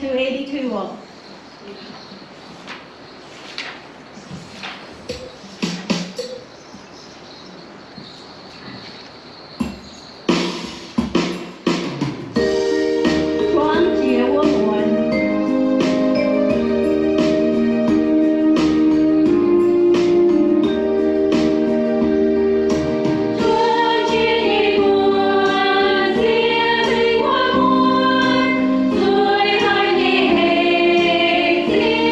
282 ạ. Hãy subscribe cho kênh Ghiền Mì Gõ để không bỏ lỡ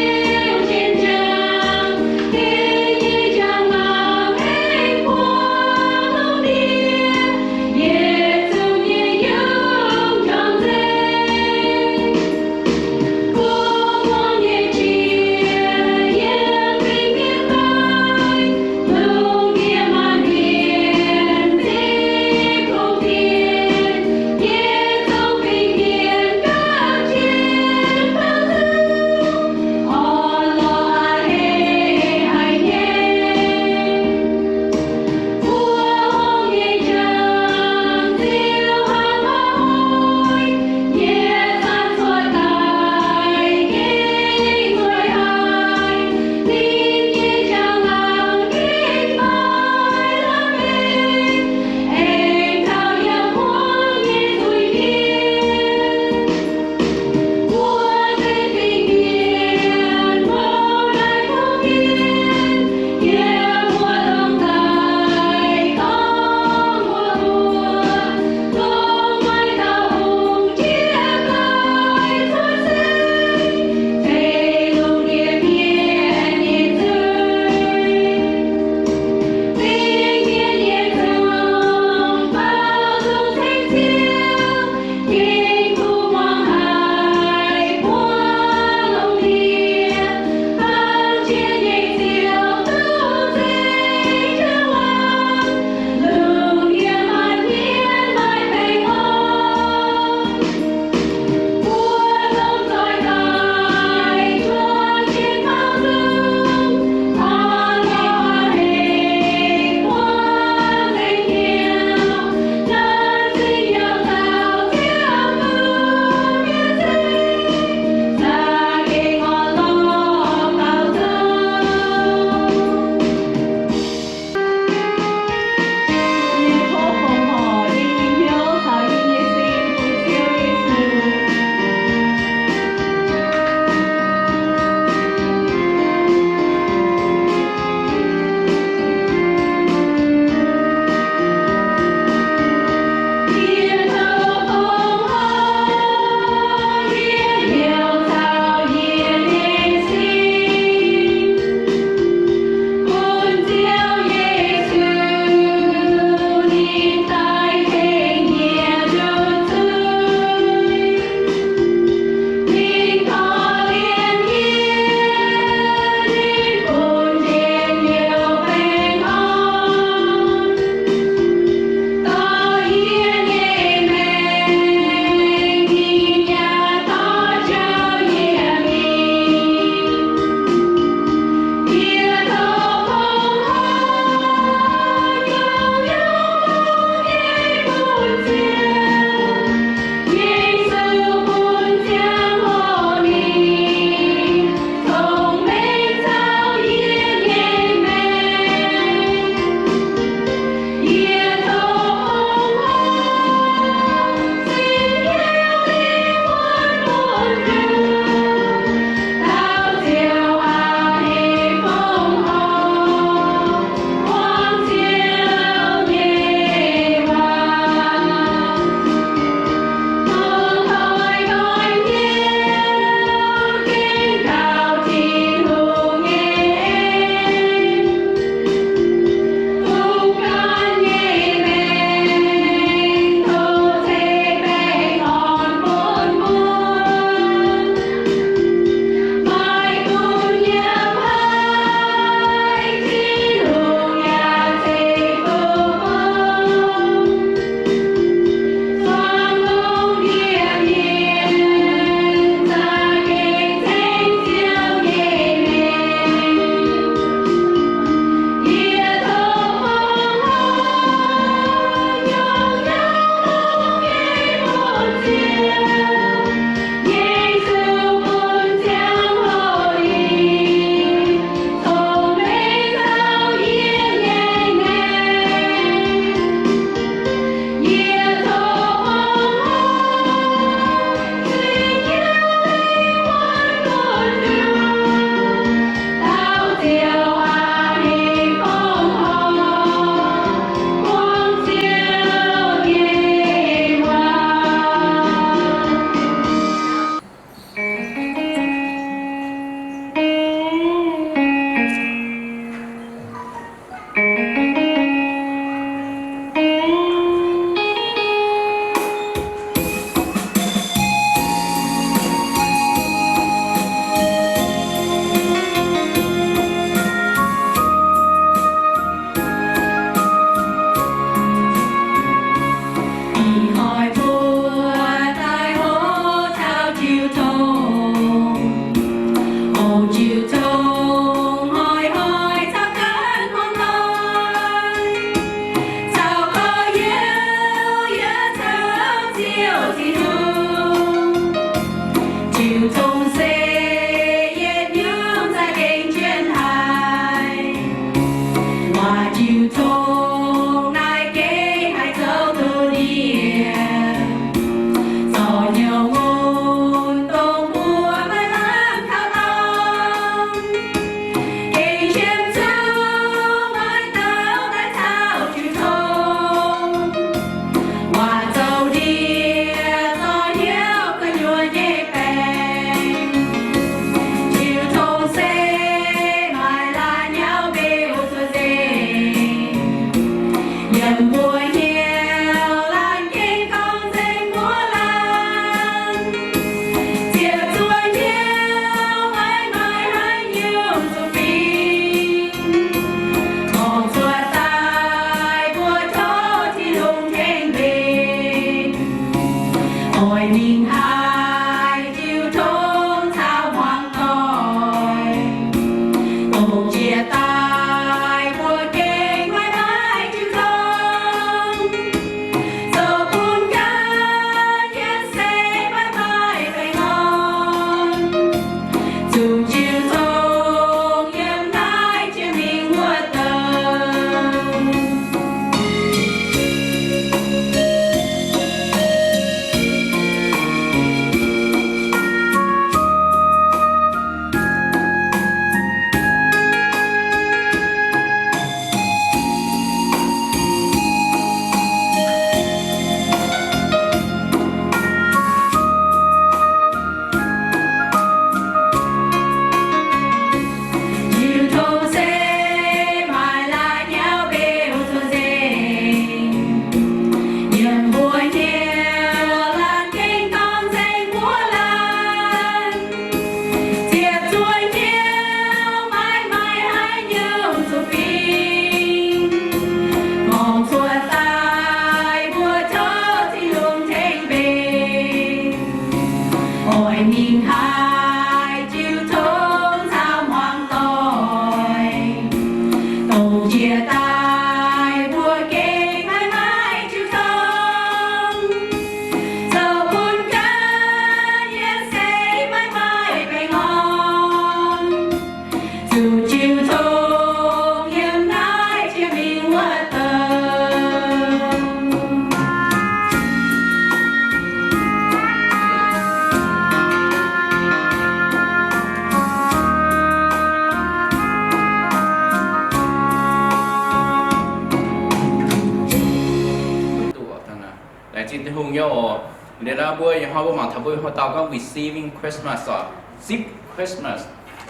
Tại chỉ hùng nhau để là buổi họ buổi mà thằng buổi họ tao có receiving Christmas or zip Christmas.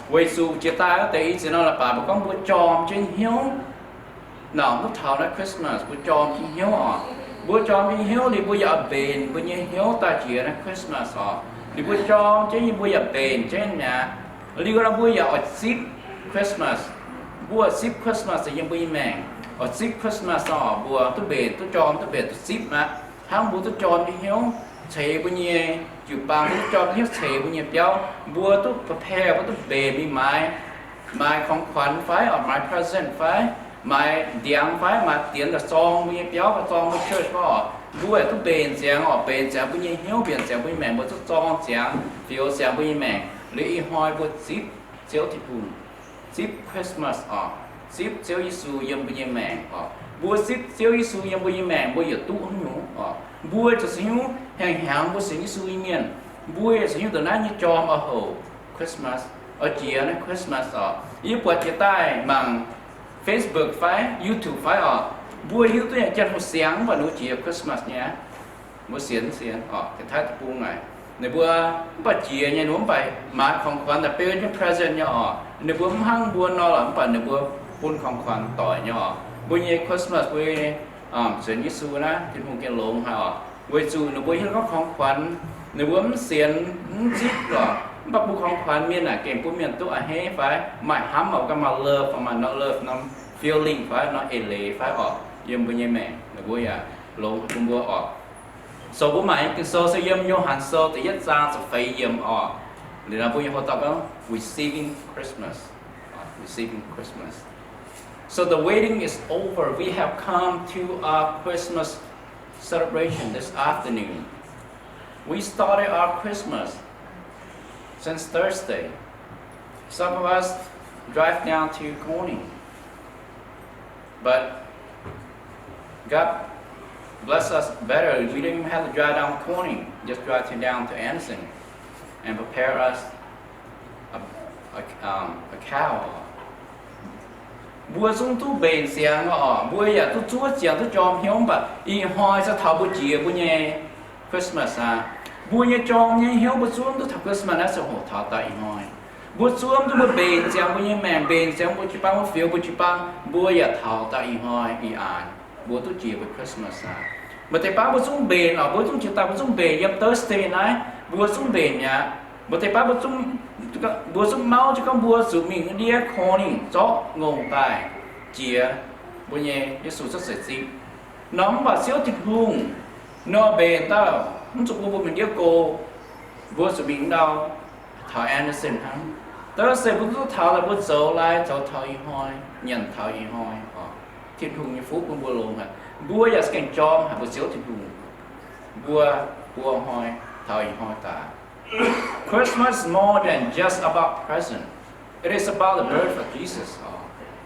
Vậy dù chỉ ta tại ý chỉ nó là bà con buổi tròn trên hiếu nào nó thảo là Christmas buổi tròn trên hiếu buổi tròn trên hiếu thì buổi giờ bền buổi như hiếu ta chỉ là Christmas thì buổi tròn chứ như buổi giờ bền trên nhà lý do là buổi giờ ở zip Christmas buổi zip Christmas thìยังbuổi mèn ở zip Christmas buổi tôi bền tôi tròn tôi zip mà hàng buổi tôi tròn trên hiếu chế buổi như chịu bằng tôi tròn hiếu chế buổi như béo buổi tôi prepare buổi tôi bền đi maiของขวัญphải ở my present phải my tiếng phải mà tiếng là song buổi béo và song buổi church phải buổi tôi bền giang buổi như hiếu bền giang buổi mèn buổi tôi song giang phiếu giang buổi mèn lý hỏi buổi zip chiếu thịt bùn zip Christmas zip chiếu Giêsu yếm buổi như mèn buổi zip chiếu Giêsu yếm buổi như mèn buổi giờ tu không nhủ buổi cho xíu hàng buổi sinh Giêsu yên buổi xíu từ nãy như tròn ở hồ Christmas ở chia này Christmas yếu bữa chia tay bằng Facebook phải YouTube phải buổi yếu tôi nhận một sáng và nụ chia Christmas nhé một xiên cái thái buông này nếu bữa chia như nó phải mà không quan là bây giờ present nhỏ nếu bữa hăng buồn nó là phải nếu bữa buồn không quan tỏi nhỏ buổi như Christmas buổi sinh Giêsu na thì một cái lồng buổi dù nếu buổi có không quan nếu bữa xiên zip rồi bắt buộc không khoan miền là kèm của miền tôi hết phải mãi hám vào cái mà love mà nó love nó feeling phải nó lệ phải yếm bên nhà mẹ là vui lâu cũng vui số bố mày cái số sẽ yếm vô hàn số thì nhất ra sẽ phải yếm để là vui họ tập đó receiving Christmas. So the waiting is over. We have come to our Christmas celebration this afternoon. We started our Christmas since Thursday. Some of us drive down to Corning, but God bless us better. We didn't even have to drive down Corning, just drive down to Anderson and prepare us a cow. Bữa chúng tôi bền xiang bữa giờ tôi chúa xiang tôi cho hiếu bà y hoi sẽ thảo bữa chiều bữa nhé Christmas bữa nhé cho nhé hiếu bữa xuống tôi thảo Christmas nó sẽ hỗ thảo tại hoi bữa xuống tôi bữa bền xiang bữa nhé mèn bền xiang bữa chỉ bao bữa phiếu bữa chỉ bao bữa giờ thảo tại hoi y bữa tôi chiều bữa Christmas mà thầy bác bữa xuống bền bữa xuống chiều ta bữa xuống bền yếm Thursday này bữa xuống bền nhá bữa thầy bác bữa xuống máu chứ không bữa xuống mình đi Corning gió ngông tài chia bữa nhé Giêsu rất sạch xịp nóng và xíu thịt hùng nó bền tao không chụp bữa mình đi cô bữa xuống mình đâu thảo Anderson hắn tớ sẽ bữa thảo là bữa dấu lại thảo y hoi nhận thảo y hoi thịt hùng như phút bữa luôn bữa giờ sẽ cho bữa xíu thịt hùng bữa hoi thảo y hoi ta. Christmas is more than just about present. It is about the birth of Jesus.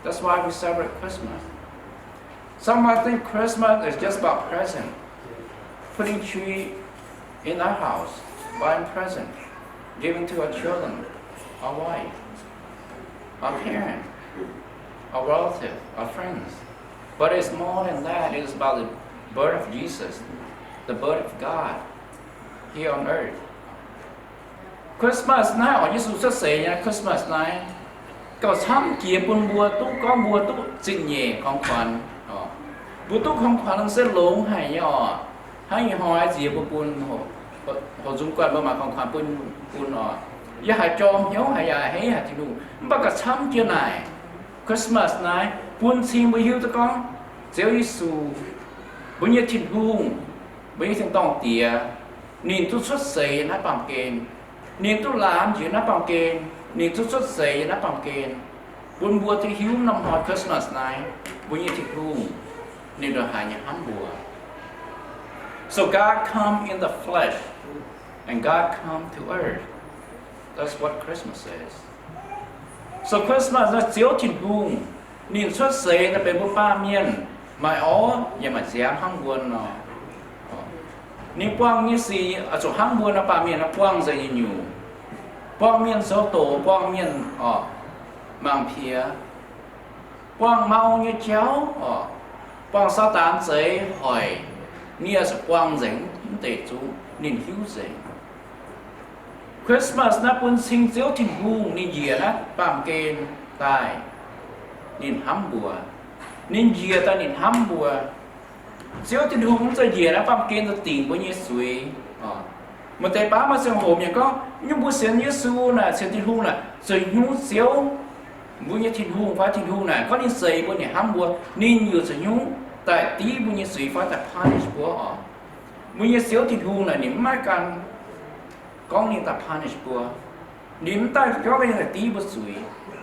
That's why we celebrate Christmas. Some might think Christmas is just about present. Putting tree in our house, buying present, giving to our children, our wife, our parent, our relative, our friends. But it's more than that. It is about the birth of Jesus, the birth of God here on earth. Christmas này ở Giêsu xuất hiện nha Christmas này có sắm kia buồn bùa tu trình nhẹ không khoan bùa tu không khoan sẽ lúng hay nhỏ hay hỏi gì buồn họ dùng quan mà không khoan buồn giờ hay cho hiếu hay hay thì đủ bắt cả sắm kia này Christmas này buồn xin với hiếu cho con Giêsu Giêsu bây giờ thịt hùng bây giờ tòng tía nhìn tu xuất hiện nó bằng kền nên tôi làm chuyện nó bằng kền nên tôi xuất sệ nó bằng kền buồn bùa thì hiếu năm hỏi Christmas này buồn như thịt hùng nên rồi hai nhà hám bùa. So God come in the flesh and God come to earth. That's what Christmas is. So Christmas nó chiếu thịt hùng nên xuất sệ nóเป็นบุปผาเมียนmàอย่ามาเสียห้ามบุญเนาะนี่ป้องนี่สิจุดห้างบัวนะป่าเมียนนะป้องจะยิ่งอยู่ป้องเมียนโซโตป้องเมียนมังเพียป้องเมาเนี่ยเจ้าป้องซาตานเสยหอย nia sa quang ding te chu nin hiu ding Christmas na pun sing chiếu thìn hung nin dìa na pam ken tai nin ham bùa nin dìa ta nin ham bùa chiếu thìn hung cho dìa na pam ken cho tiền của như suy mà tại bá mà sang hồ nhà có nhưng bữa sáng như su là sáng thìn hung là rồi nhú chiếu bữa như thìn hung phá thìn hung này có nin sấy bữa nhà ham bùa nin nhiều rồi nhú tại tí bữa như suy phá tại punish bùa bữa như chiếu thìn hung là niệm mai can con nín ta punish bùa nín ta cho cái này tí bữa suy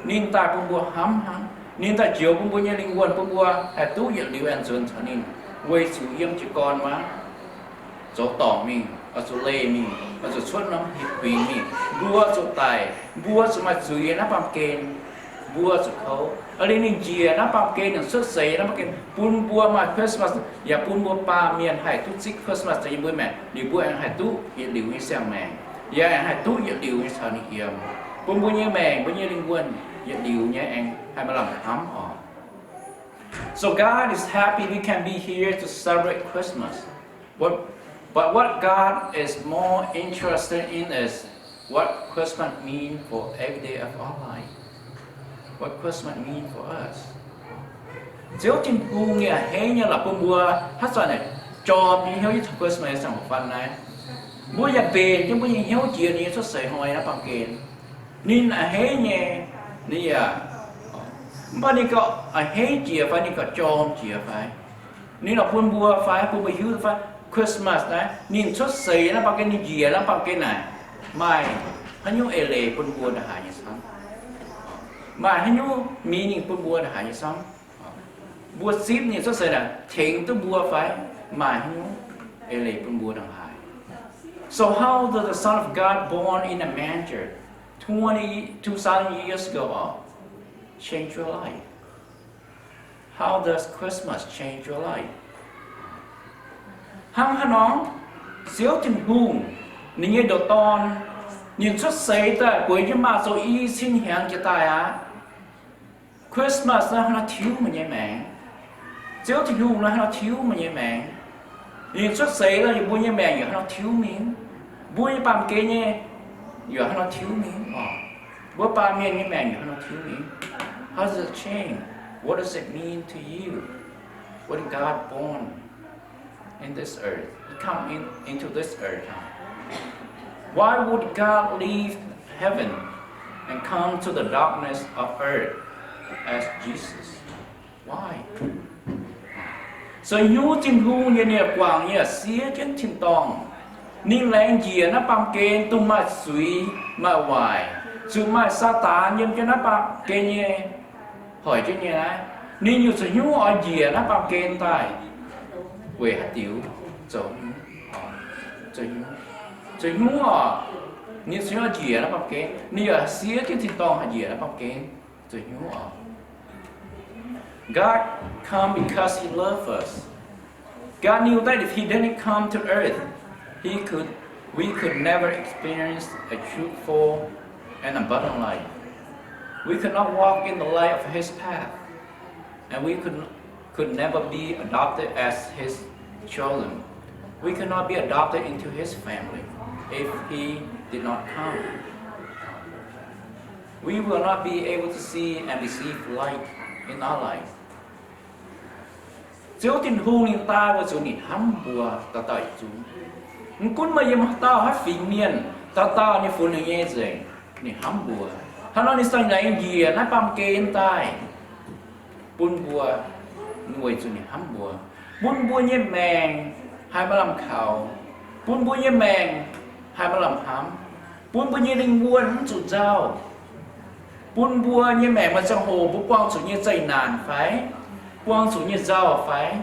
nín ta bữa bùa hám nín ta chiều bữa như linh quân bùa tu hiện liu an xuân cho nín quay sự yếm chỉ con mà chỗ tỏ mình ở chỗ lê mình ở chỗ suốt nó hiệp quỷ mình bùa chỗ tài bùa chỗ mà suy nó bằng kền bùa chỗ khâu ở đây nín chia nó bằng kền nó xuất sấy nó bằng kền pun bùa mà Christmas ya pun bùa pa miền hải tu xích Christmas cho bữa mẹ đi bùa ăn hải tu hiện liu như xem mẹ ya hai tu hiện điều như sao này hiểm bún bún như mèn bún như linh quân hiện điều như anh hai mà làm hám họ so God is happy we can be here to celebrate Christmas but what God is more interested in is what Christmas means for every day of our life what Christmas means for us chiếu trên khu nghe hay như là bún bùa hát rồi này cho đi theo với Christmas trong một phần này bữa giờ về chứ bữa giờ hiếu chuyện này xuất sợi hồi nó bằng kền nên là hé nhẹ đi bao nhiêu có hé chia phải đi có tròn chia phải nên là buôn bùa phải buôn bùa hiếu phải Christmas đấy nên xuất sợi nó bằng cái này chia nó bằng cái này mai hắn nhung ele buôn bùa đã hại như xong mai hắn nhung meaning buôn bùa đã hại như xong bùa ship này xuất sợi là thiện tới bùa phải mai hắn nhung ele buôn bùa đã hại. So how does the Son of God born in a manger 2,000 years ago change your life? How does Christmas change your life? Hăng nó xíu tình hùng nên như đồ ton nhìn xuất sấy ta cuối nhưng mà số y xin hẹn cho ta Christmas nó thiếu mà nhé mẹ xíu tình hùng nó thiếu mà nhé mẹ nhìn xuất sấy là bùi như mẹ nó thiếu miếng bùi như bàm kê nhé nó thiếu miếng bùi bàm miếng như mẹ nó thiếu miếng. How does it change? What does it mean to you? What did God born in this earth? He come into this earth. Why would God leave heaven and come to the darkness of earth as Jesus? Why? So nhu tin hu như nè quảng như xía trên tin tòng ninh lén dìa nó bằng kê tung mà suy mà hoài dù mà sa tá nhân cho nó bằng kê như hỏi cho như này ninh như sự nhu ở dìa nó bằng kê tài quê hát tiểu giống rồi nhu ở ninh sự nhu dìa nó bằng kê ninh ở xía trên tin tòng ở dìa nó bằng kê rồi nhu ở God come because He loved us. God knew that if He didn't come to earth, we could never experience a truthful and abundant life. We could not walk in the light of His path, and we could never be adopted as His children. We could not be adopted into His family if He did not come. We will not be able to see and receive light in our life. Chiếu tin hùng nên ta và chỗ nịt hăm bùa ta tại chúng cũng mà yếm ta hát phình miền ta như phụ nữ nhẹ dễ nịt hăm bùa hắn nói sang ngày gì nó băm kên tai bún bùa nuôi chỗ nịt hăm bùa bún bùa như mèn hai ba làm khảo bún bùa như mèn hai ba làm hám bún bùa như linh buôn hắn chủ dao bún bùa như mèn mà trong hồ bút quang chủ như dây nàn phải quang chủ như dao phải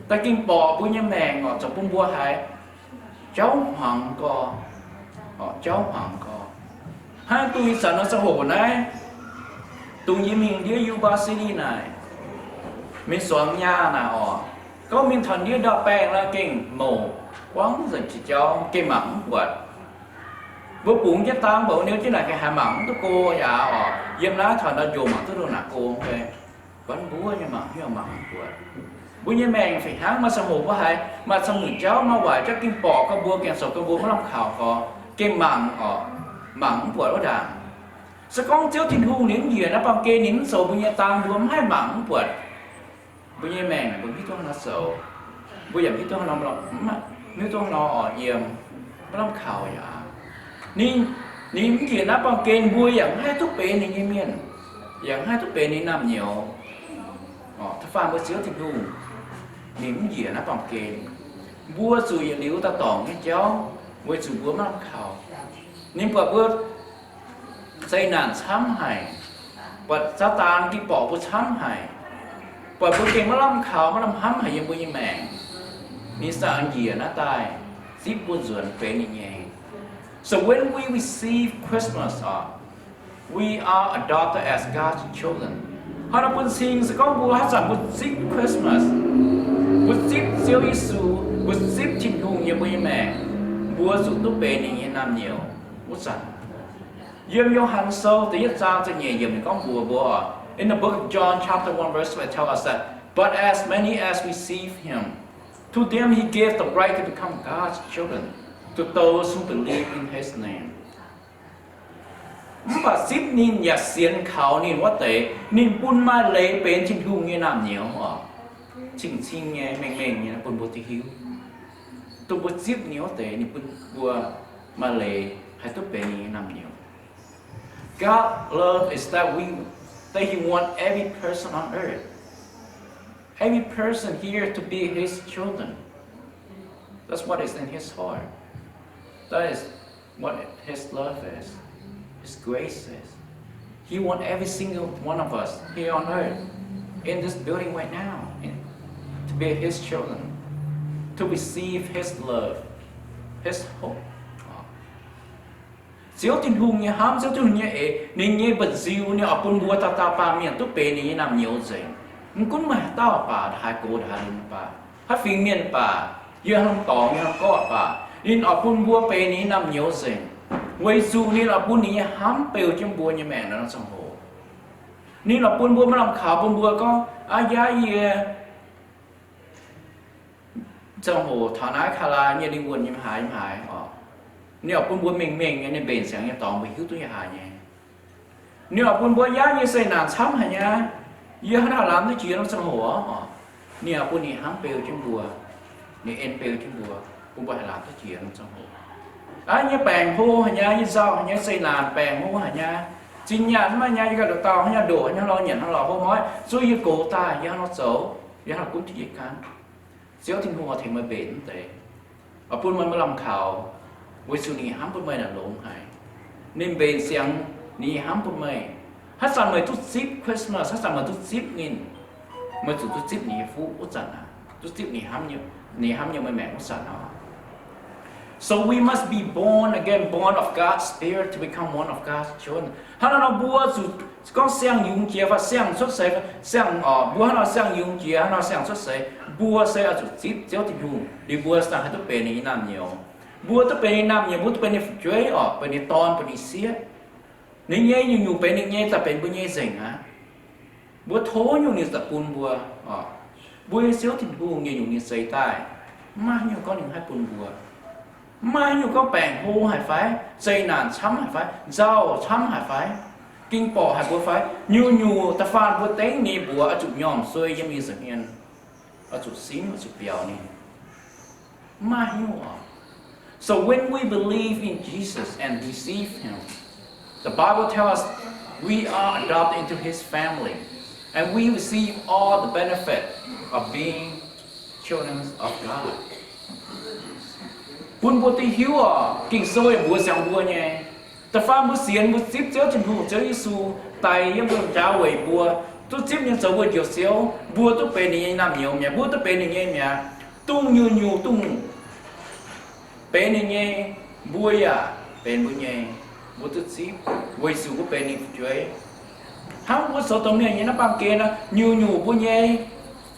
ta kinh bò bữa như mèn ngọt trong bún bùa hải cháu hoàng co cháu hoàng co hai tôi sợ nó trong hồ này tôi như mình đi Yuba City này mình xuống nhà nào có mình thần đi đọc bèn là kinh mồ quán dần chỉ cho cái mỏng quật bố bụng chứ tam bộ nếu chứ là cái hà mỏng tôi cô dạ dâm lá thần nó dùng mà tôi đâu là cô ok vẫn búa nhưng mà hiểu mà quật bữa như mẹ phải háng mà sao hồ quá hay mà sao người cháu mà hoài cho kim bò có bùa kèn sầu có bùa mà làm khảo có kim mặn mặn bùa đó đàn sao con chiếu thiên hưu nín gì nó bằng kê nín sầu bữa như tăng bùa hai mặn bữa như mẹ bữa biết tôi nó sầu bữa giờ biết tôi nó làm nếu tôi nó ở yếm nó làm khảo vậy nín gì nó bằng kê bùa dạng hai thuốc bể này như miền dạng hai thuốc bể này nằm nhiềuถ้าฟังเมื่อเช้าที่ดูนิ่มเหยียนะปอมเกณฑ์บัวสู่อย่างลิ้วตาต่องเนี่ยเจ้าบัวสู่บัวมะลำเขานิ่มกว่าบัวใส่หนานช้ำหายปัดซาตานที่ปอกบัวช้ำหายปัดบัวเก่งมะลำเขามะลำห้ำหายยังบัวยังแมงนี่สารเหยียนะตายซิบบัวส่วนเป็นยังไง so when we receive Christmas we are adopted as God's children họ đã muốn xin sẽ có bùa hát sản một ship Christmas một ship siêu Giêsu một ship chinh hùng như bùa mẹ bùa dụng tốt bề này như nam nhiều một sản Yếm Johann sâu tới nhất trang cho nhẹ yếm có bùa in the book of John chapter 1 verse 12 tell us that but as many as receive him to them he gave the right to become God's children to those who believe in his name mà ship nín nhà xiên khảo nín what thế nín bún ma lấy bên trên hung như nam nhiều hả chỉnh nghe mềm như là bún bột hiếu tụi bột ship nhiều thế nín bún bùa ma lấy hay tụi bên như nam nhiều God love is that he want every person on earth every person here to be his children that's what is in his heart that is what his love is His grace is. He wants every single one of us here on earth, in this building right now, to be His children, to receive His love, His hope. Siêu tin hùng như ham siêu tin hùng như ấy, nên như bật diêu như ở bên bùa ta pa miền túc bề này nằm nhiều gì, cũng mà tao pa hai cô hai linh pa, hai phiên miền pa, như hàng tỏ như hàng cọ pa, nên ở bên bùa bề này nằm nhiều gì. Vậy dù ni là buôn ni hám bèo trong bùa như mẹ nó trong hồ, ni là buôn bùa mà làm khảo buôn bùa có giá gì trong hồ thọ nái khá là như đi buồn như hại ni là buôn bùa mình như bền sáng như tòng bị hiếu tôi hại nhé, ni là buôn bùa giá như xây nàn sắm hả nhá, giờ nó làm cái chuyện nó trong hồ ni là buôn ni hám bèo trong bùa, ni en bèo trong bùa, buôn bùa làm cái chuyện nó trong hồ. Như bèn hô hả nha, như rau hả nha, xây nàn bèn hô hả nha, chính nhận mà nha, như cái đồ tàu hả nha, đổ hả nha, lo nhận hả lò hô mói, rồi như cổ ta, như nó xấu, như nó cũng thiệt khăn, xíu thiên hô thì mới bền tệ, ở buôn mới làm khảo, với sự này hám buôn mới là lộn hại, nên bền xiang ní hám buôn mới, hát sản mới chút ship Christmas, hát sản mới chút ship nghìn, mới chút ship ní phú út sản à, chút ship ní hám như mới mẹ út sản à. So we must be born again, born of God's Spirit to become one of God's children. Hắn nó bùa dù con sang dùng chia và sang xuất sẽ sang bùa nó sang dùng chia nó sang xuất sẽ bùa sẽ ở chỗ tiếp giáo tình hùng đi bùa sang hết tất bên này nam nhiều bùa tất bên này nam nhiều bùa tất bên này chuối bên này ton bên này xía nếu nhé dùng bên này nhé tập bên bên nhé rình hả bùa thố dùng như tập bùn bùa giáo tình hùng như dùng như xây tai mà nhiều con những hai bùn bùa mai nhiều có bèn hô hải phái xây nàn chấm hải phái rau chấm hải phái kinh bò hải bùa phái nhu ta phan bùa ténh ni bùa ở chụp nhòm xuôi giống như sự hiện ở chụp xính ở chụp bèo ni mai nhiều so when we believe in Jesus and receive Him the Bible tells us we are adopted into His family and we receive all the benefit of being children of God. Buôn bùa tì hiếu kinh sôi bùa sang bùa nhé, ta pha bùa xiên bùa ship chéo chân hùng chéo Giêsu, tay yếm bùa trao quẩy bùa, tu ship những số bùa chiều xéo, bùa tu bề này nằm nhiều nhé, bùa tu bề này nhé, tung nhiều tung, bề này nhé, bùa bề bùa nhé, bùa tu ship, quẩy su của bề này chơi, hắn bùa số tông này nhé nó bằng kia nó nhiều bùa nhé,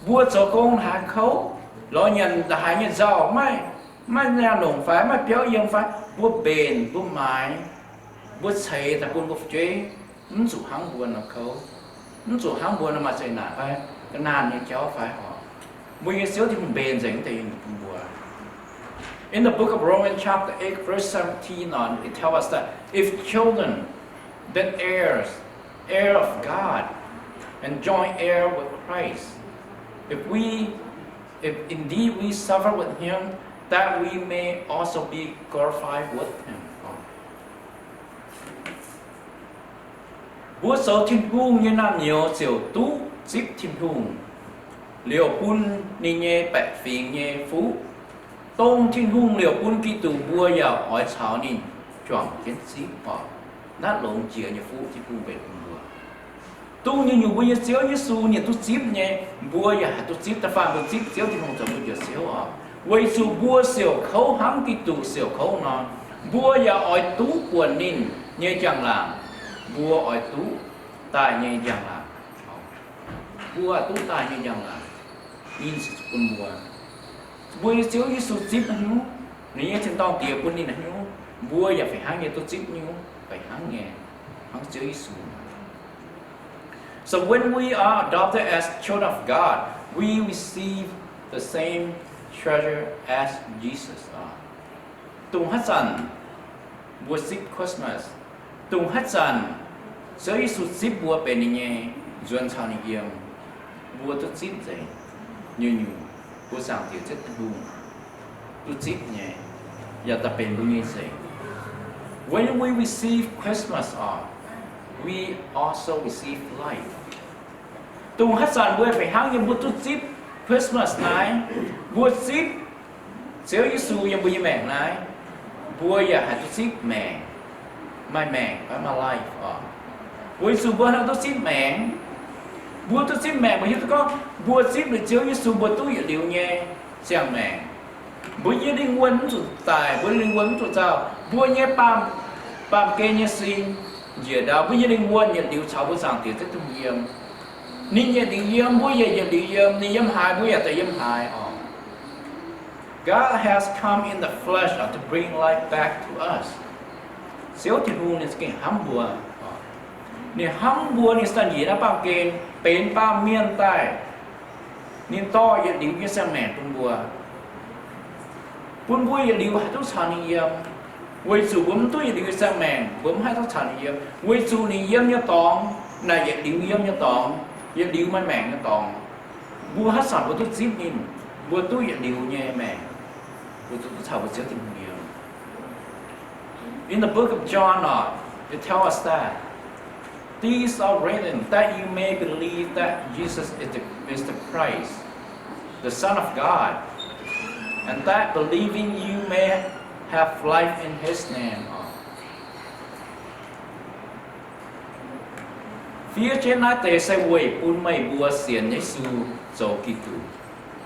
bùa số con hạ khấu, lo nhận là hạ nhận giàu mai nhà nông phái mai béo yên phái búa bền búa mái búa xâyแต่buôn búa chế nó chủ hàng buôn nó khâu nó chủ hàng buôn nó mà xây nản phái cái nàn như cháu phái họ Mùi nghe xíu thì mình bền dành tới những bùa. In the book of Romans chapter 8 verse 17 on, it tells us that if children, then heirs, heir of God, and joint heir with Christ, if indeed we suffer with Him, that we may also be glorified with Him. Bố số thiên hùng như nam nhiều chiều tú díp thiên hùng, liều bún ni nhé bạch phí nhé phú, tông thiên hùng liều bún kỳ tù bùa yào ói cháo nín, chọn kiến xí bỏ, nát lộn chìa như phú thiên hùng về bùa. Tu như nhiều bùa như xíu như su như tu díp nhé, bùa yà tu díp ta phàm tu díp xíu thiên hùng cho bùa xíu à. Vậy su bùa xíu khấu hăng kỳ tù xíu khấu non, bùa yà ói tú quần nín, nhé chẳng làm. Bùa ỏi tú tài như rằng là bùa tú tài như rằng là nhìn sự quân bùa xíu như sự zip nó hiếu nếu như trên tông tiệp quân đi là hiếu bùa giờ phải hang nghe tôi zip hiếu phải hang nghe hang xíu như sự. So when we are adopted as children of God, we receive the same treasure as Jesus are. Tung hát sẵn bùa zip Christmas tung hát sàn sở ý sụt zip bùa bền nhẹ duyên chào nhị yếm bùa tốt zip dày như bùa sàng tiểu chất hùng tốt zip nhẹ và tập bền bùa như dày. When we receive Christmas we also receive life. Tung hát sàn bùa phải hang như bùa tốt zip Christmas này bùa zip sở ý sụt như bùa như mẹ này bùa ya hạt tốt zip mẹ my man, my life. Với sự bữa nào tôi xin mẹ, bữa tôi xin mẹ mà như tôi có bữa xin được chiếu như sự bữa tôi liệu nhé, xem mẹ. Bữa như đi quấn tụt tài, bữa đi quấn tụt sao, bữa nhé pam kê nhé xin, giờ đó bữa như đi quấn nhé liệu cháu bữa sáng tiệt rất thùng yếm, nín nhé đi yếm bữa giờ giờ đi yếm, nín yếm hai bữa giờ tới yếm hai. God has come in the flesh to bring life back to us. Xíu thì hùng nên cái hám bùa, nên hám bùa nên sản gì đó bao kên, bền bao miên tai, nên to giờ điều như sang mẹ bún bùa giờ điều hai thứ sản gì em, với chủ bún tôi giờ điều sang mẹ, bún hai thứ sản gì em, với chủ này em như tòng, này giờ điều em như tòng, giờ điều mai mẹ như tòng, bùa hát sản bùa tôi zip nhìn, bùa tôi giờ điều như mẹ, bùa tôi thảo bùa xíu tình nhiều. In the book of John, it tells us that these are written that you may believe that Jesus is the Christ, the Son of God, and that believing you may have life in His name. Phía trên nát tế sẽ quay bún mây bùa xiên Giê-xu dấu kỳ tù.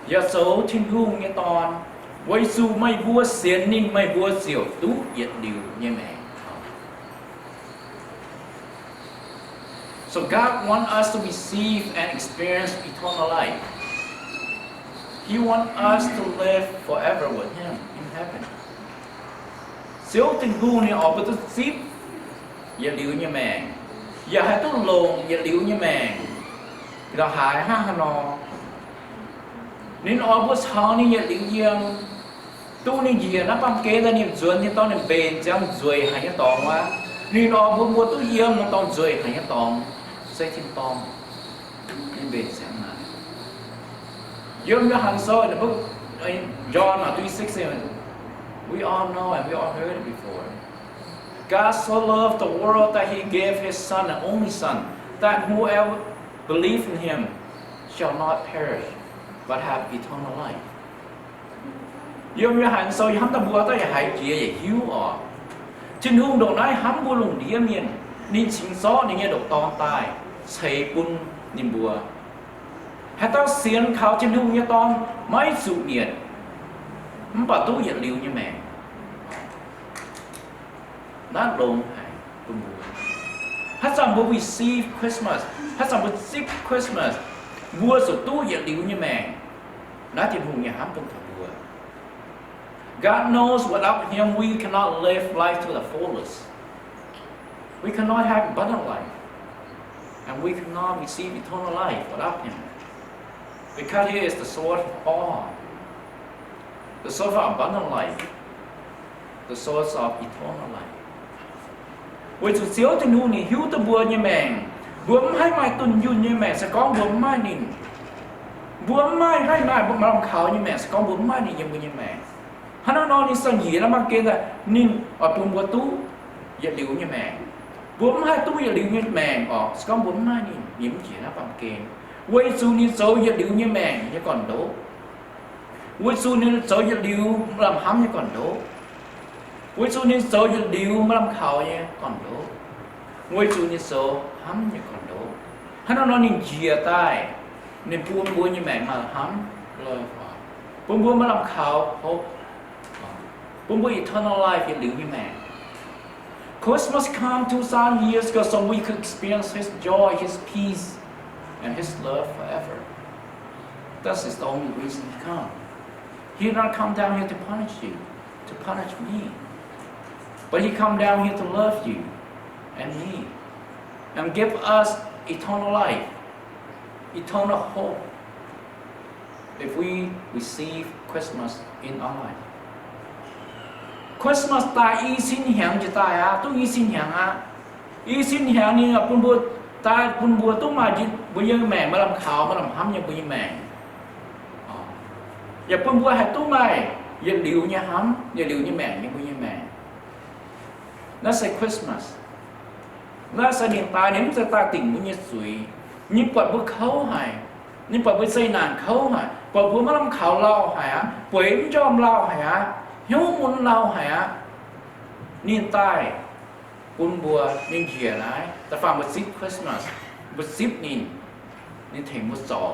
Giờ dấu thiên hùng như toàn. Với dù mày bùa xiên nên mày bùa diệu tú yết điều như mẹ. So God wants us to receive and experience eternal life. He wants us to live forever with Him in heaven. Xíu tình hù này ở bên tôi zip yết điều như mẹ. Giờ hãy tôi lồn yết điều như mẹ. Rồi hãy ha nó. Nên ở bên sau này yết điều như tu nên gì nó bằng kế là niệm duyên thì tao niệm bền chẳng duy hay những tòng quá nên nó muốn mua tu yếm nó tòng duy hay những tòng xây thiên tòng nên bền chẳng này yếm nó hàng soi the book John 3:6 we all know and we all heard it before. God so loved the world that He gave His Son and only Son that whoever believes in Him shall not perish but have eternal life. Yếm như hành sâu hám ta bùa ta hãy chia để hiếu ở trên hung độ nói hám bùa lùng điếm miền nên chính gió nên nghe độc to tai xây bùn nên bùa hãy ta xiên khảo trên hung như to mấy dụ nhiệt không bảo tú nhiệt liều như mẹ đã lùng hãy bùn bùa hát rằng bùa receive Christmas hát rằng bùa zip Christmas bùa sự tú nhiệt liều như mẹ đã trên hung như hám bùn thật bùa. God knows without Him we cannot live life to the fullest. We cannot have abundant life. And we cannot receive eternal life without Him. Because He is the source of all, the source of abundant life, the source of eternal life. Với sự xíu thì nu ni hiu ta bùa như mèn, bùa mai mai tuần yun như mèn sẽ có bùa mai nín, bùa mai hai mai bùa mà làm khảo như mèn sẽ có bùa mai nín như mèn. Hắn nói ni sang gì lắm mà kia là nín ở bùa bùa tú, giờ liu như mèn, bùa mai tú giờ liu như mèn ở sẽ có bùa mai nín, điểm chỉ là bằng kia. Với sự ni số giờ liu như mèn như còn đố, với sự ni số giờ liu làm hám như còn đố. Với số nhân số như điều mà làm khảo như còn đố, với số nhân số hám như còn đố, hắn nói nên chia tay, nên buôn như mẹ mà hám lời phật, buôn mà làm khảo hộp, buôn eternal life như điều như mẹ. Christmas come 2,000 years ago so we could experience His joy, His peace, and His love forever. That is the only reason He come. He did not come down here to punish you, to punish me. But He come down here to love you and me and give us eternal life, eternal hope if we receive Christmas in our life. Christmas ta y xin hẹn cho ta à, tôi y xin hẹn à, y xin hẹn như là bún bùa tôi mà bây giờ mẹ mà làm khảo mà làm hâm như bây giờ mẹ, giờ bún bùa hay tôi mày giờ liệu như hâm, giờ liệu như mẹ như bây giờ mẹ. That's a Christmas. That's a niềm tai nếu chúng ta tình muốn như suy, nhưng quả bữa khâu hài, nhưng quả bữa xây nàn khâu hài, quả bữa mà làm khảo lao hài á, quên cho ông lao hài á, hiếu muốn lao hài á, niềm tai, buồn bùa nên gì lại, ta phạm một ship Christmas, một ship nên thành một sọ,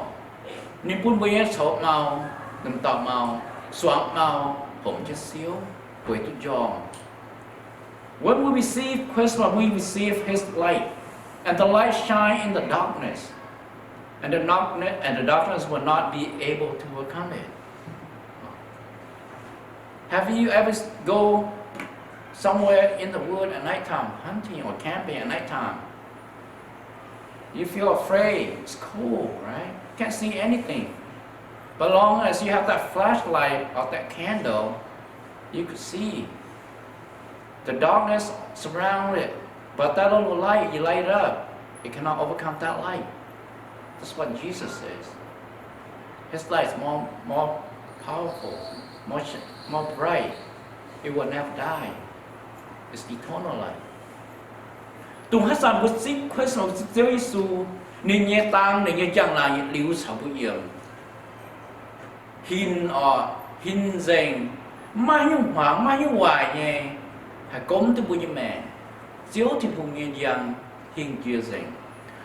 nên buồn bùa sọ màu, đầm tọt màu, xoắn màu, hổng chất xíu, quên tôi giòn. When we receive Christmas, we receive His light, and the light shine in the darkness, and the darkness will not be able to overcome it. Have you ever go somewhere in the wood at nighttime, hunting or camping at nighttime? You feel afraid. It's cold, right? Can't see anything. But as long as you have that flashlight or that candle, you could see. The darkness surrounds it, but that little light, you light it up, it cannot overcome that light. That's what Jesus says. His light is more powerful, more bright. It will never die. It's eternal light. Tung hát sản bút xích Christmas Chúa Giêsu nên nhé tăng nên nhé chẳng là những liu sáu bút yểm. Hin dành mai nhung hoảng mai nhung hoài nhé. Hãy cống tới bùi như mẹ, chiếu thì bùi như dàng hình chia dành.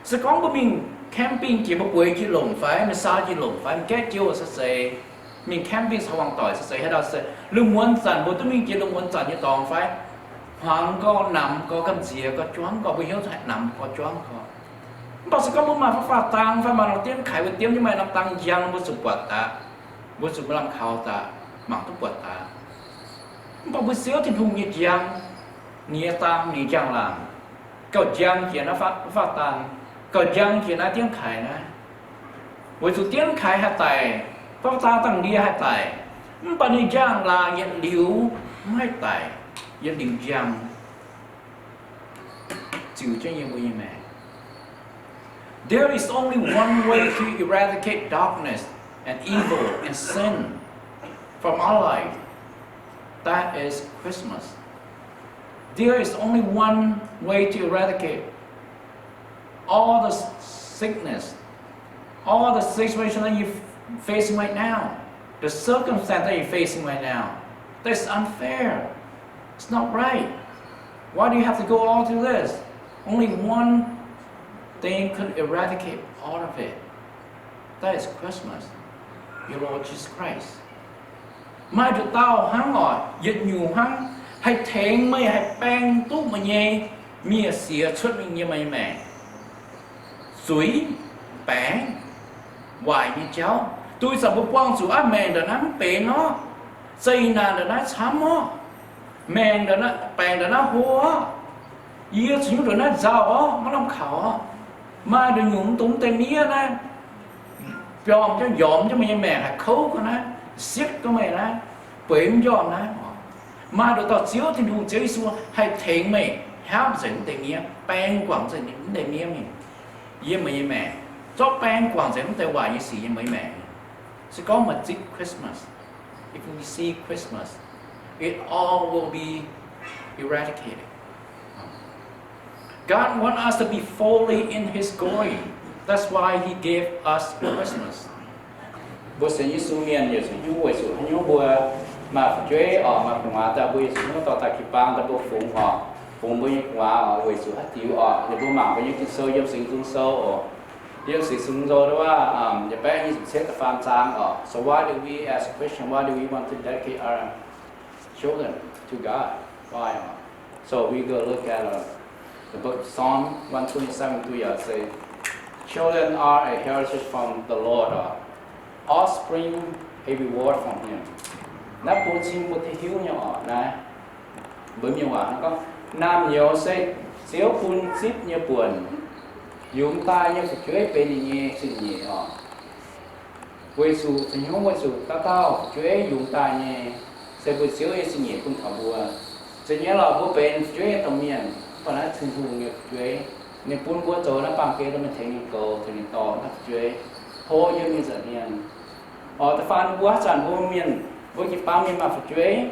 Sẽ có một mình camping chỉ một buổi chỉ lồng phải, mình sao chỉ lồng phải, mình kết chiếu sẽ sẽ mình camping sau hoàng tỏi sẽ sẽ hết đó sẽ lúc muốn dần, bữa tôi mình chỉ lúc muốn dần như toàn phải hoàng có nằm, có cầm dìa, có choáng, có bây giờ phải nằm, có choáng có. Bảo sẽ có một mà phải tăng, phải mà nó tiếng khải với tiếng nhưng mà nó tăng dàng một sự quạt ta, một sự làm khảo ta, mặc tốt quạt ta. Bảo bữa xíu thì hùng nhiệt giang, nhiệt tăng, nhiệt giang làm. Cậu giang kia nó phát tăng, cậu giang kia nó tiếng khải này. Với sự tiếng khải hạt tài, phát tăng đi hạt tài. Bảo nhiệt giang là nhiệt liu hai tài, nhiệt liu giang. Chịu cho nhiều người mẹ. There is only one way to eradicate darkness and evil and sin from our life. That is Christmas. There is only one way to eradicate all the sickness, all the situation that you're facing right now, the circumstance that you're facing right now. That's unfair. It's not right. Why do you have to go all through this? Only one thing could eradicate all of it. That is Christmas, your Lord Jesus Christ. Mai tụi tao hắn ngồi dịch nhiều hắn hay thẹn mây hay bang tốt mà nhẹ mía xìa xuất mình như mày mẹ suối bảng hoài như cháu tôi sợ bộ quang chủ áp mèn đã nắm bể nó xây nà đã nát xám nó mèn đã nát bèn đã nát hoa yêu chúng đã nát giàu nó làm khảo mai được nhúng túng tên mía này Yom cho yom cho mày mẹ hay khâu con á, siết có mày lá, bếm yom lá, mà được tao chiếu thì đủ chơi xua hay thèn mày hấp dẫn tình nghĩa, bang quảng dẫn những đề nghĩa mình, yên mày mẹ, cho bang quảng dẫn tại hoài như gì mày mẹ, sẽ có một dịp Christmas, if we see Christmas, it all will be eradicated. God wants us to be fully in His glory. That's why He gave us Christmas. Bữa sinh Giêsu miền giờ sinh Giêsu Giêsu hay nhớ bữa mà chơi ở mà ngoài ta bữa sinh nó tao ta kịp bang ta bữa phụng bữa những ngoài ở Giêsu hát tiêu ở giờ bữa mà bữa những cái sâu dân sinh dung sâu ở dân sinh dung sâu đó là giờ bé như sẽ tập phàm trang ở. So why do we as Christians, why do we want to dedicate our children to God? Why? So we go look at the book Psalm 127:3 say, children are a heritage from the Lord, offspring a reward from Him. Nắp bốn chim một thế hiếu nhỏ này, bởi nhiều nó có nam nhiều sẽ xíu phun ship như buồn, dùng tay như phải chuối bên nhẹ xin nhẹ quay su thì không quay su tao chuối dùng tay nhẹ sẽ buổi xíu xin nhẹ cũng thảo bùa, sẽ nhớ là bữa bên chuối tầm miền, còn là thường thường nghiệp chuối nên buôn bữa tối nó bằng kia nó mình thấy những cầu thì những tỏ nó chuối hô như như giờ miền ta phan bữa sản bữa miền với cái bao miền mà phải chuối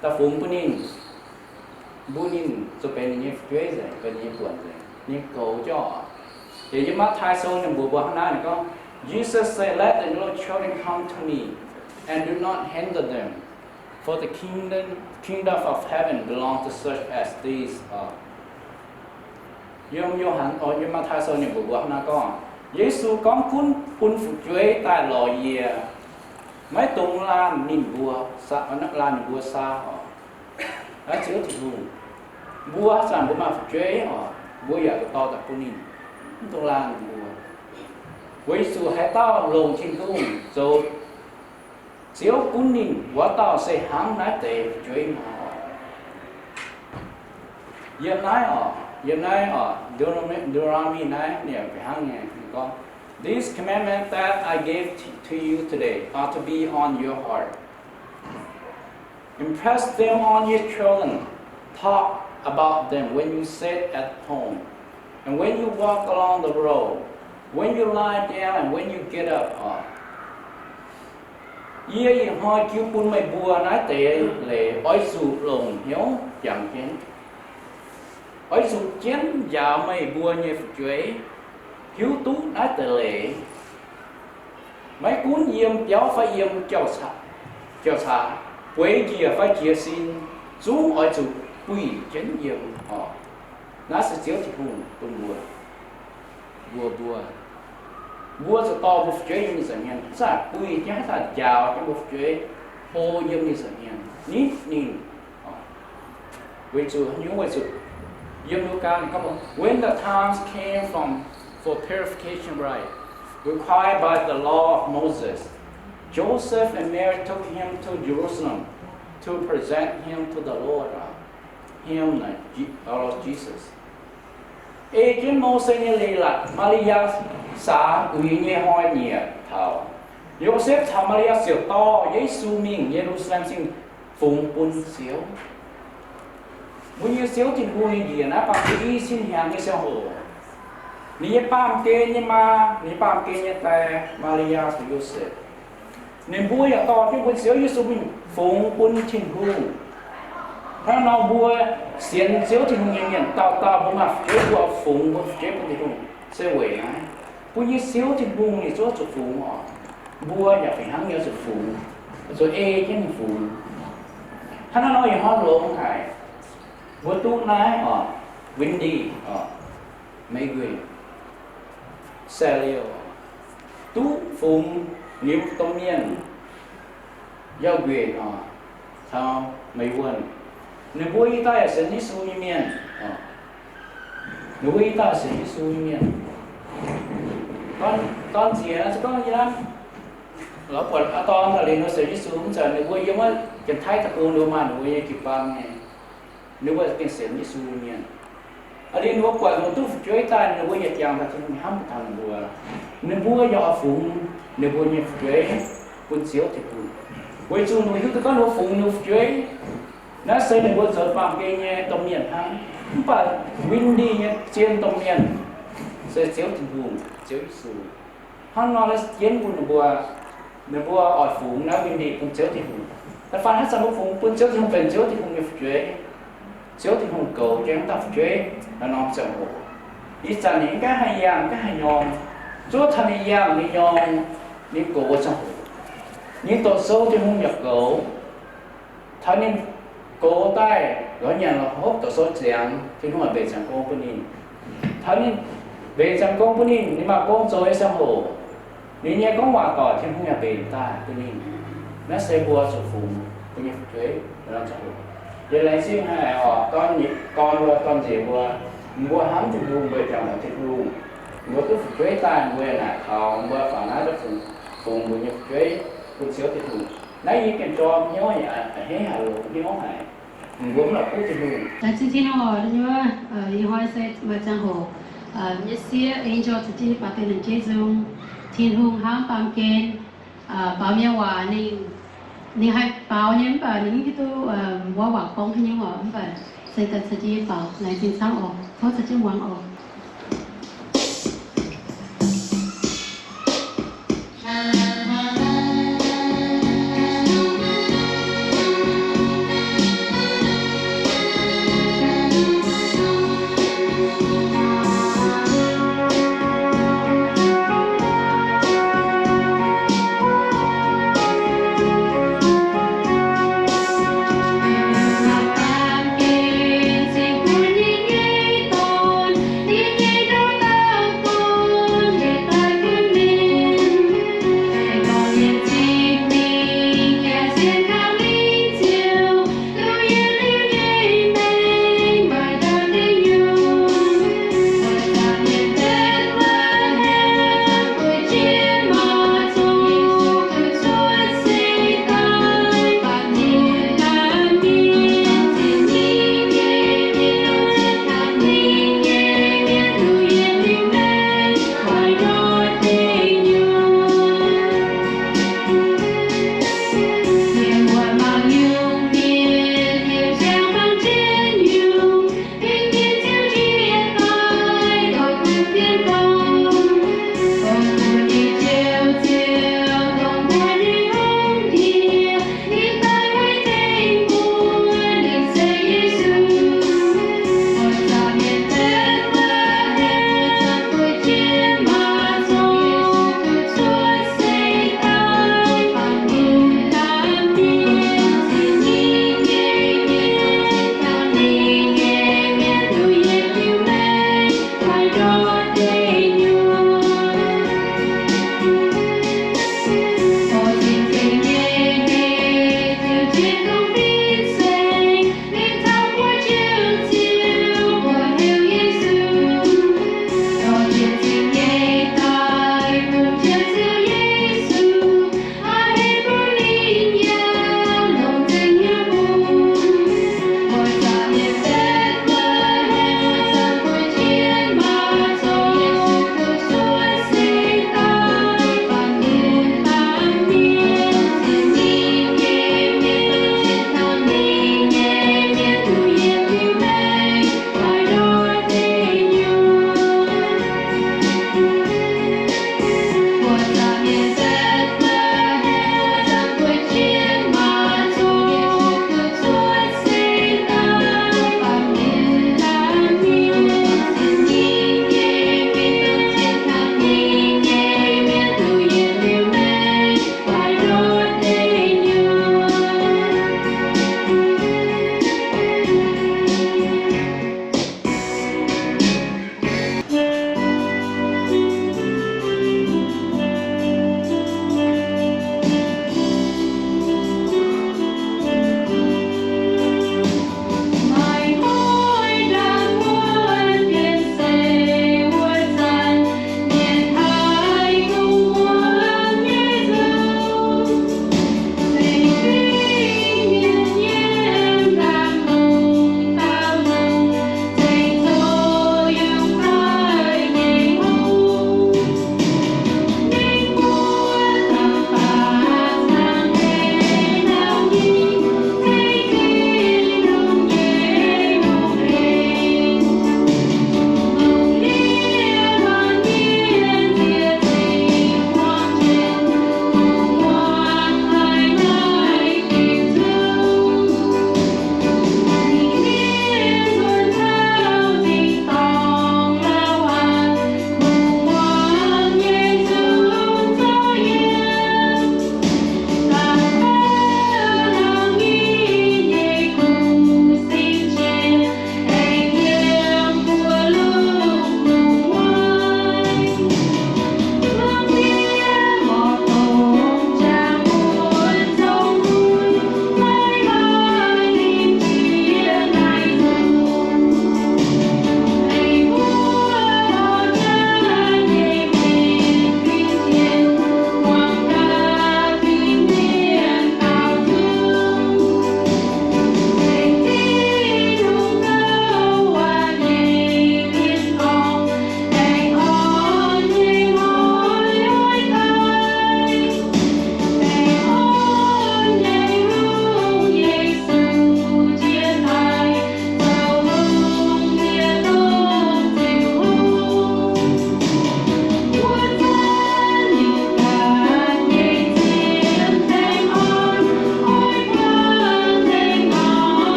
ta phun bún nín cho bên như chuối rồi bên như buồn rồi như cầu cho thì như mắt thai sâu nên bữa bữa này có Jesus said, let the little children come to me and do not hinder them, for the kingdom of heaven belongs to such as these are. Yom Yohan or Yom Mathaso ni bubuh na ko. Yesu con kun phụ chuối tại lò dìa. Mấy tung lan nín bùa sa nó lan bùa sa họ. Đó chữ thì hùng. Bùa sản bùa mà phụ chuối họ. Bùa giờ to tập punin. Tung lan bùa. Yesu hay tao lồng trên hùng rồi. Chiếu punin quá tao sẽ hăng nát tệ chuối mà. Yếm nái họ. Hôm nay ở Deuteronomy 9 nè phải hăng nghe con. These commandments that I gave to you today are to be on your heart. Impress them on your children. Talk about them when you sit at home and when you walk along the road, when you lie down and when you get up. Ye hoi kêu pun mày bùa nái tệ lệ oi sụ lồng hiếu chẳng kiến. Ôi sụt chén dạo mày bùa như phục chuối hiếu tú nái tệ lệ. Mấy cuốn yếm cháu phải yếm chào xạ quế kia phải chia xin xuống ôi sụt quỳ chén yếm nó sẽ chiếu thì hùng tung bùa sẽ to phục chuối như thế này xa quỳ chứ ta chào cho phục chuối hô yếm như thế này nín quỳ sụt nhúng quỳ sụt. When the times came for purification rite, required by the law of Moses, Joseph and Mary took him to Jerusalem to present him to the Lord, our Lord Jesus. Trên Moses như lì lạc Maria xã ủy nghe hoi nhẹ thảo. Joseph thảo Maria siêu to, Giêsu mình Jerusalem sinh phụng bún xíu. When you still think who is here, na pang isin yang ni sa ho. Ni pam ke ni ma, ni pam ke ni ta Maria su Joseph. Ni bua ya to cái bua xíu Giêsu mình phụng quân trên hu.ถ้าเราบัวเสียนเสียวที่หงเงี้ยตาบ่มาเจ้าบัวฝงบัวเจ้าปุ่นที่หงเสวยนะปุ่นยี่เสียวที่หงนี่ตัวสุดฝงอ๋อบัวอยากไปหางเงี้ยสุดฝงส่วนเอยังฝงถ้าเราอย่างห้องลงไทยbữa tu nái Windy Meguy Celio tú phụng nghiệp tông miên giao quyền sao mấy quần nếu vui ta sẽ đi su như miên nếu vui ta sẽ đi su như miên con gì nó sẽ có gì lắm nó quần to là liền nó sẽ đi su không chờ nếu vui giống á chẳng thấy thật luôn đâu mà nếu vui kịp bằng này nếu mà cái sẽ như su miên ở đây nó quả nó tu chơi ta nó bây giờ chẳng là chỉ ham thằng bùa nó bùa do phụng nó bùa như chơi quân xíu thì cũng bây giờ nó hiểu có nó phụng nó chơi nó xây nó bùa giật bằng cái nhẹ tông miền thang không phải win đi nhé trên tông miền xây xíu thì cũng xíu xù hắn nói là chiến quân nó bùa ở phụng nó win đi quân xíu thì cũngแต่ฟังให้สมบูรณ์ปุ่นเจ้าที่คงเป็นเจ้าที่คงมีช่วยเจ้าที่คงเก่าเจ้าที่ต้องช่วยแล้วน้องจะโหอีจันนี้ก็ให้ยามก็ให้ยอมชั่วทันยามนี่ยอมนี่โกจะโหนี่ตัวโซ่ที่คงอยากเก่าท่านี้โกได้ร้อยอย่างเราพบตัวโซ่เสียงที่คงเป็นจังโกปุ่นนี้ท่านี้เป็นจังโกปุ่นนี้นี่มาโกโซ่ให้สมบูรณ์นี่เนี่ยก็ว่าก่อนที่คงอยากเป็นตาปุ่นนี้nó sẽ bùa sụp phù của nhập thuế nó chẳng được vậy là xin hai con nhịp con bùa con gì bùa hám thì luôn về chồng là thích luôn bùa cứ phục thuế ta bùa là thòng bùa phản á rất phù bùa nhập thuế bùa sửa thì luôn lấy những cái cho nhớ vậy hé hà luôn nhớ hại bùa là cũng thì luôn tại chính thiên hồ nhớ y hỏi sẽ mà chẳng hồ nhất xía angel thì chỉ bảo tên là Jesus thiên hùng hám bám kên bảo nhau hòa ni hai bảo nhém bảo những cái tu qua hòa công hay nhau hòa và xây dựng sẽ chỉ bảo lại chính sáng ổn thôi sẽ chỉ quán ổn Hãy subscribe cho kênh Ghiền Mì Gõ để không bỏ lỡ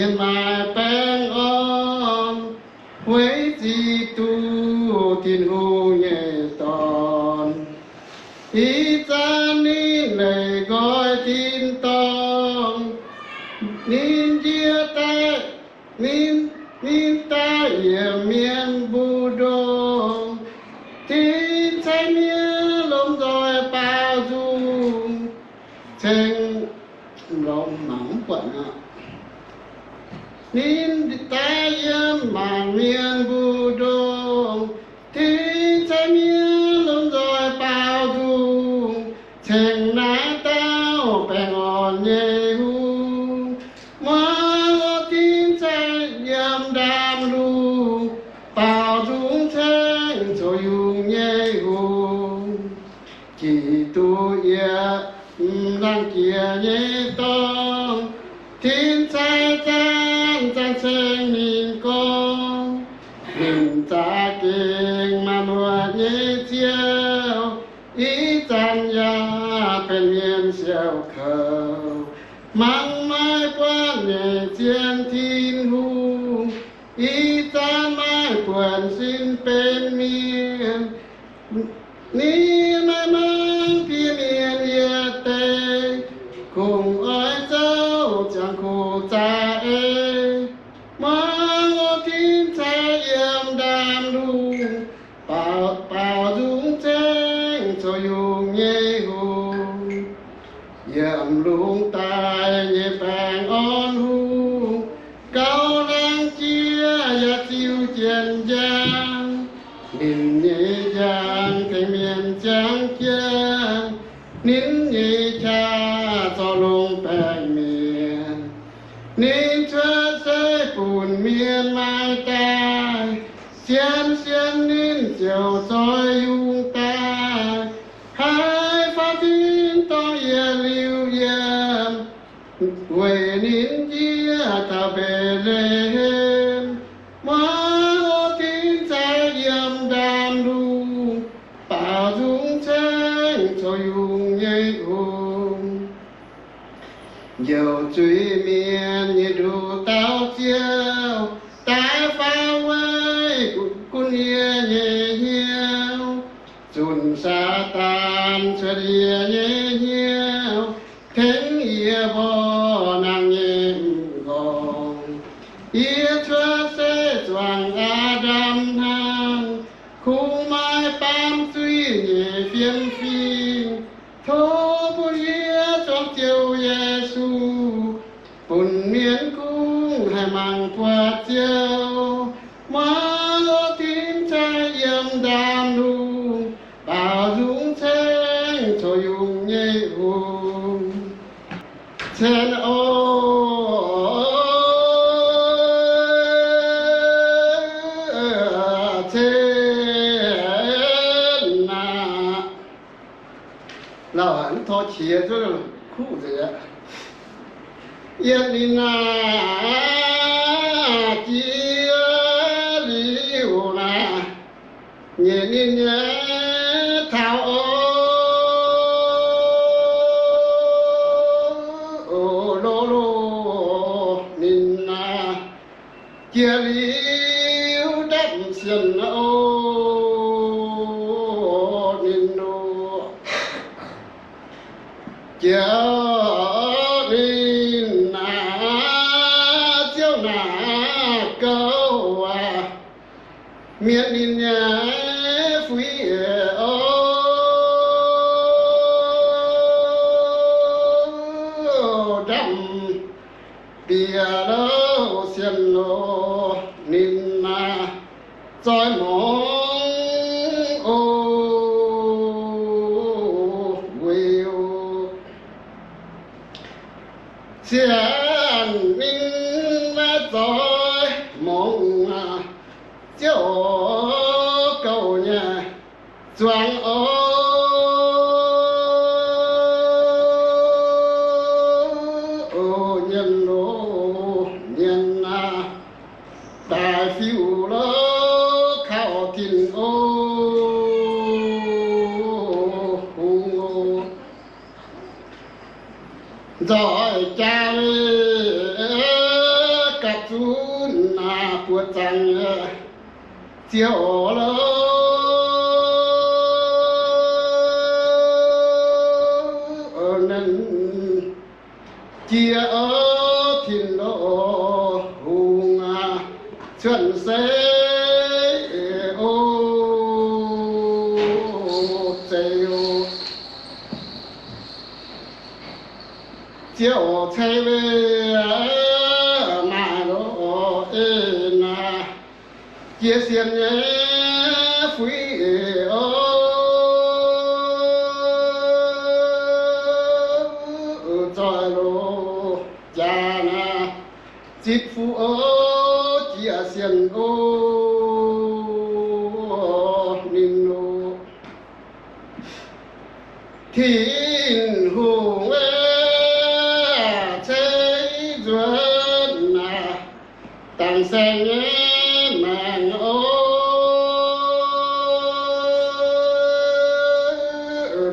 miền mai bèn on với gì tu thiên hồ nhẹ tòn ý ta nín lời gọi tin tòng nín chia ta nín ta yểm miền bù đô tin say mía lông rồi bao dung trên lòng nóng quận ạ nín ta yểm màn miền bù đô tin say mía lông rồi bao dung trên nái tao bèn ngọn nhẹ hu mà tin say yểm đam lu bao dung trên cho dùng nhẹ hu chỉ tu ya đang kia nhẹ tông thiên sai chan chan sen min con mình ta kinh mà mùa nhẹ chiều ý chan ya bên miền siêu khâu mang mai quan nhẹ chiên thiên hu ý chan mai quần xin bên miền ni mai mang phía miền địa tây cùng ơi dấu chẳng khổ cha ê mang ô thiên trái yếm đam đu bảo dung tranh cho dùng nhé hù yếm lung tai nhé bàng on hu cao lang chia ya chiêu chiên giang nín nhẹ giang cái miền giang kia nín nhẹ cha cho lung bèn miền nín chúa xây bùn miền mai tai xiên xiên nín chiều soi dung ta hai pha tin to ye liu yem quê nín chia ta về lên mà ô tin trái yếm đam đu bảo dung tranh cho dùng nhây hùng dầu truy miền như đủ tao chiêu ta phá vơi cún nhẹ nhẹ hiu chun sa tan cho địa nhẹ hiu thánh ia bo nàng nhẹ gòn ia chúa sẽ choàng Adam hang khu mai bám suy nhẹ phiên phi thô bùi ia trong chiều Giêsu bùn miến cung hai mang qua chiều mà ô tin trái yếm đam đu bảo dung tranh cho dùng nhẹ hùng trên老汉他切这个裤子，眼里那吉里有那，眼里那头罗罗你那，吉里有单身哦。chiếu đi na chiếu na câu miền đi nhà phui ô đâm bia đâu xiên lô nín na soi mong xiên minh lá rồi mong chiếu cầu nhà choàng ô nhân lô nhân đại phiêu lô khảo thiên ô hùng ô rồi cha chẳng chiều lỡ nên chia ở thiên độ hùng chuẩn sẽ ô chiều chiều chạy về mà độ ên chia xiên nhé quý ô trời lô cha na chít phu ô chia xiên ô ninh lô thiên hùng tàng sen nhé màng ô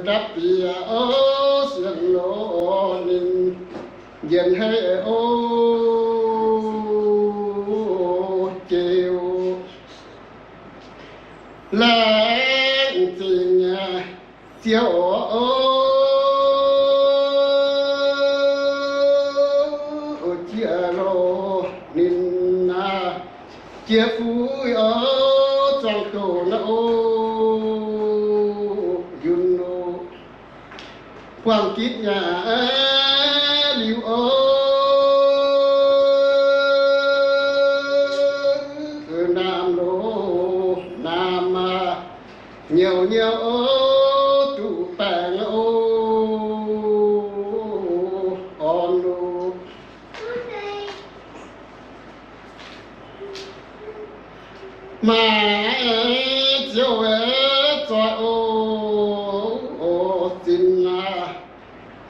đắp bìa ô sườn lô ninh dần hay ô chiều lãng tình chiều ô chia lô ninh chia phúi ở trong tổ nó yun nô quang kít nhà liu ô nam lô nam nhiều nhiều ô tụ bèn ô on lô mà chiều cho ô tin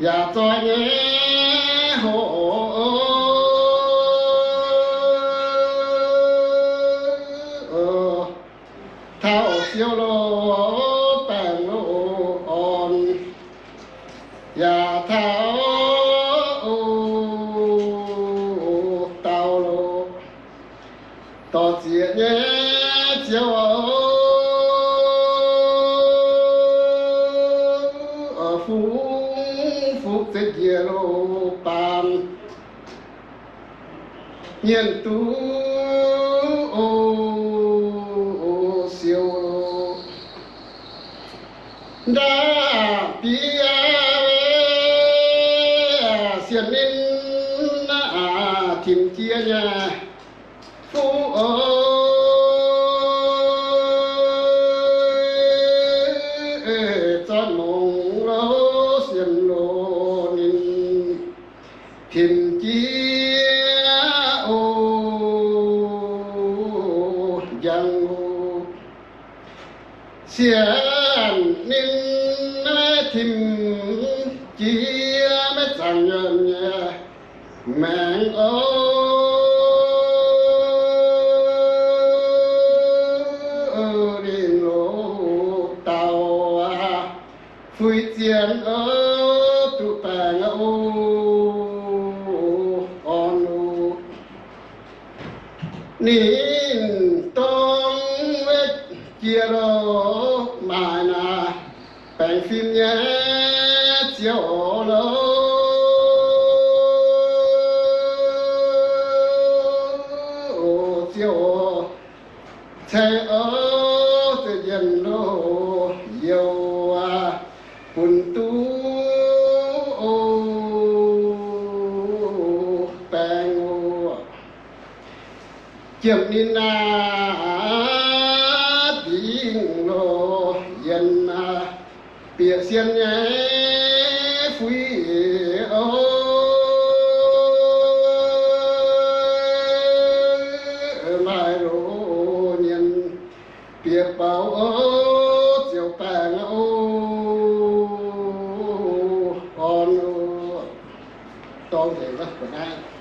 ya cho nhé hộ thao chiều lô bèn lô on ya thao tao lô tao chuyện nhé chiều ở phú phúc thế kia lô bàn nhiên tú siêu lô đã bia xiên ninh thìm chia nhà phú thiên chia ô giang ô xiên ninh thìm chia mấy chẳng nhân nhé mạng ô điên lô tàu phui tiền ô tụ bèn ô nín tông vết chia lô mà na bèn phim nhé chiều lô chiều chạy ở tự nhiên lô yêu quần tu bèn chiều nín tiếng lô yên bịa xiên nhé phui ô mai lô nhân bịa bảo ô chiều bèn ô on ô to thể rất của ai